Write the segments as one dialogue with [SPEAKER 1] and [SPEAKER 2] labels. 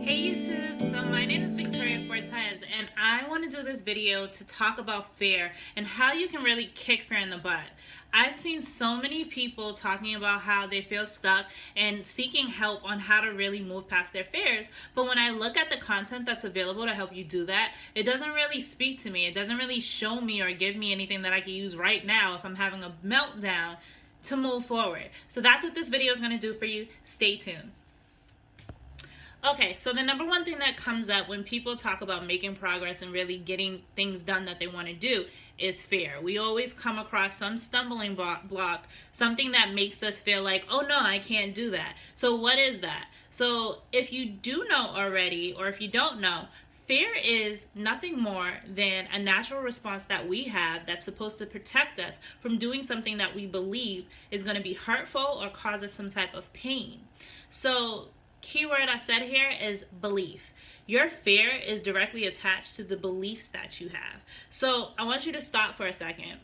[SPEAKER 1] Hey YouTube, so my name is Victoria Fortes and I want to do this video to talk about fear and how you can really kick fear in the butt. I've seen so many people talking about how they feel stuck and seeking help on how to really move past their fears, but when I look at the content that's available to help you do that, it doesn't really speak to me. It doesn't really show me or give me anything that I can use right now if I'm having a meltdown to move forward. So that's what this video is going to do for you. Stay tuned. Okay, so the number one thing that comes up when people talk about making progress and really getting things done that they want to do is fear. We always come across some stumbling block, something that makes us feel like, oh no, I can't do that. So what is that? So if you do know already, or if you don't know, fear is nothing more than a natural response that we have that's supposed to protect us from doing something that we believe is going to be hurtful or cause us some type of pain. So keyword I said here is belief. Your fear is directly attached to the beliefs that you have. So I want you to stop for a second.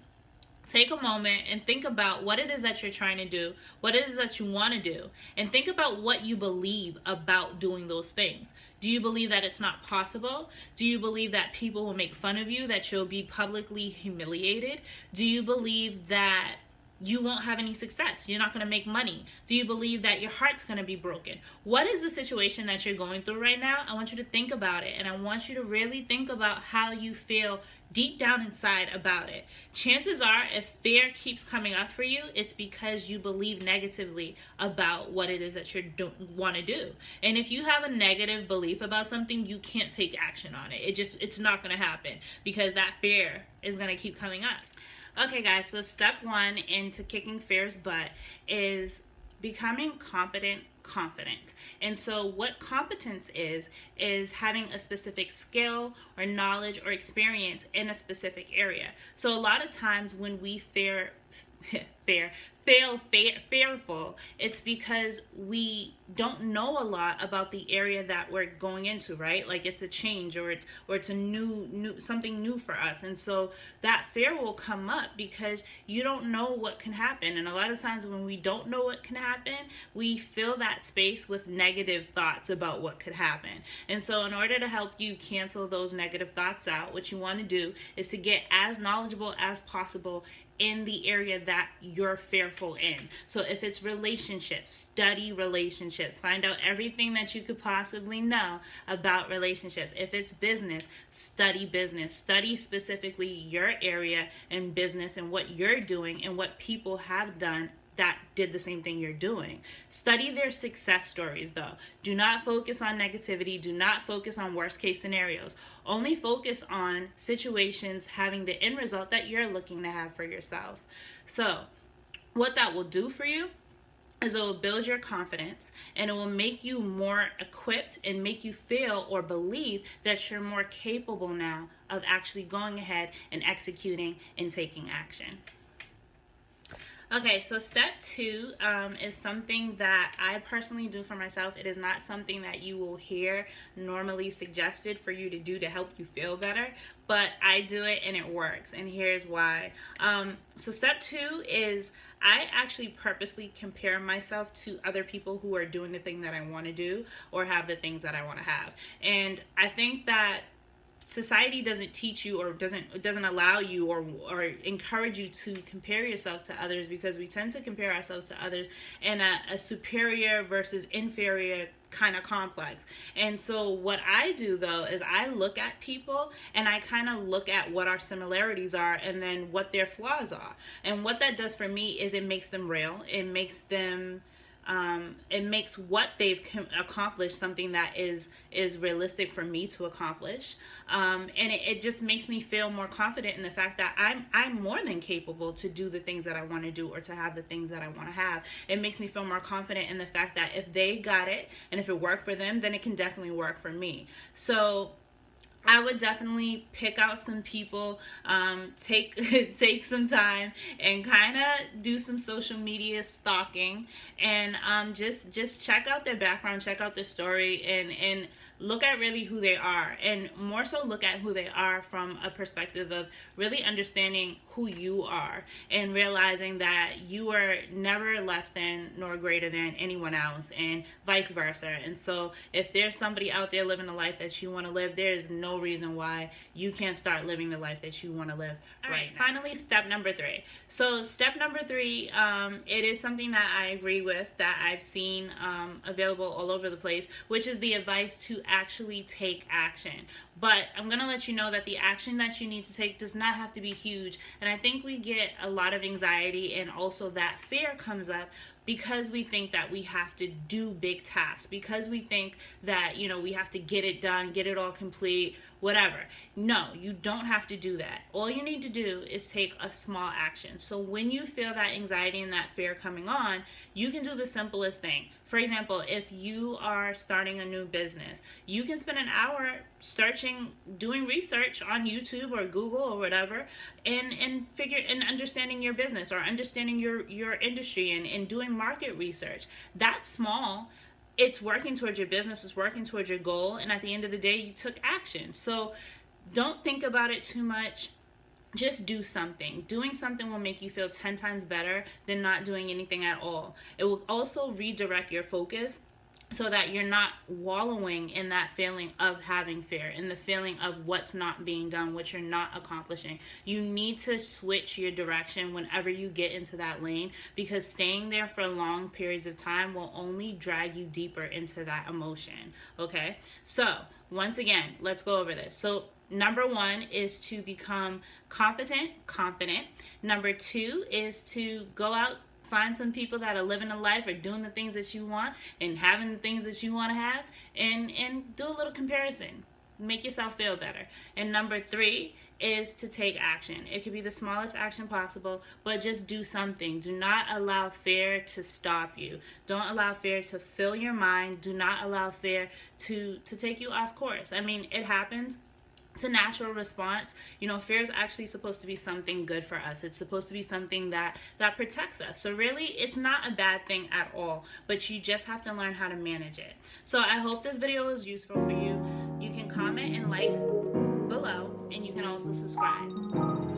[SPEAKER 1] Take a moment and think about what it is that you're trying to do, what it is that you want to do, and think about what you believe about doing those things. Do you believe that it's not possible? Do you believe that people will make fun of you, that you'll be publicly humiliated? Do you believe that you won't have any success? You're not going to make money? Do you believe that your heart's going to be broken? What is the situation that you're going through right now? I want you to think about it, and I want you to really think about how you feel deep down inside about it. Chances are, if fear keeps coming up for you, it's because you believe negatively about what it is that you want to do. And if you have a negative belief about something, you can't take action on it. It's not going to happen because that fear is going to keep coming up. Okay guys, so step one into kicking fear's butt is becoming confident. And so what competence is having a specific skill or knowledge or experience in a specific area. So a lot of times when we feel fearful, it's because we don't know a lot about the area that we're going into, right? Like it's a change or it's a new something new for us. And so that fear will come up because you don't know what can happen. And a lot of times when we don't know what can happen, we fill that space with negative thoughts about what could happen. And so in order to help you cancel those negative thoughts out, what you want to do is to get as knowledgeable as possible in the area that you're fearful in. So if it's relationships, study relationships. Find out everything that you could possibly know about relationships. If it's business, study business. Study specifically your area and business and what you're doing and what people have done that did the same thing you're doing. Study their success stories though. Do not focus on negativity. Do not focus on worst case scenarios. Only focus on situations having the end result that you're looking to have for yourself. So what that will do for you is it will build your confidence and it will make you more equipped and make you feel or believe that you're more capable now of actually going ahead and executing and taking action. Okay, so step two is something that I personally do for myself. It is not something that you will hear normally suggested for you to do to help you feel better, but I do it and it works, and here's why. So step two is I actually purposely compare myself to other people who are doing the thing that I want to do or have the things that I want to have. And I think that society doesn't teach you or doesn't allow you or encourage you to compare yourself to others, because we tend to compare ourselves to others in a superior versus inferior kind of complex. And so what I do though is I look at people and I kind of look at what our similarities are and then what their flaws are. And what that does for me is it makes them real. It makes them it makes what they've accomplished something that is realistic for me to accomplish, and it just makes me feel more confident in the fact that I'm more than capable to do the things that I want to do or to have the things that I want to have. It makes me feel more confident in the fact that if they got it and if it worked for them, then it can definitely work for me. So I would definitely pick out some people, take take some time, and kind of do some social media stalking, and just check out their background, check out their story, and look at really who they are, and more so look at who they are from a perspective of really understanding who you are and realizing that you are never less than nor greater than anyone else, and vice versa. And so if there's somebody out there living the life that you want to live, there is no reason why you can't start living the life that you want to live right now. Finally, step number 3. So step number 3, it is something that I agree with, that I've seen available all over the place, which is the advice to actually take action. But I'm going to let you know that the action that you need to take does not have to be huge. And I think we get a lot of anxiety, and also that fear comes up because we think that we have to do big tasks, because we think that, you know, we have to get it done, get it all complete, whatever. No, you don't have to do that. All you need to do is take a small action. So when you feel that anxiety and that fear coming on, you can do the simplest thing. For example, if you are starting a new business, you can spend an hour searching, doing research on YouTube or Google or whatever, and understanding your business, or understanding your industry, and doing market research. That's small. It's working towards your business, it's working towards your goal, and at the end of the day, you took action. So don't think about it too much. Just do something. Doing something will make you feel 10 times better than not doing anything at all. It will also redirect your focus so that you're not wallowing in that feeling of having fear, in the feeling of what's not being done, what you're not accomplishing. You need to switch your direction whenever you get into that lane, because staying there for long periods of time will only drag you deeper into that emotion. Okay? So, once again, let's go over this. So, number 1 is to become confident. Number 2 is to go out, find some people that are living a life or doing the things that you want and having the things that you want to have, and do a little comparison. Make yourself feel better. And number 3 is to take action. It could be the smallest action possible, but just do something. Do not allow fear to stop you. Don't allow fear to fill your mind. Do not allow fear to take you off course. I mean, it happens. It's a natural response. You know, fear is actually supposed to be something good for us. It's supposed to be something that protects us. So really, it's not a bad thing at all, but you just have to learn how to manage it. So I hope this video was useful for you. You can comment and like below, and you can also subscribe.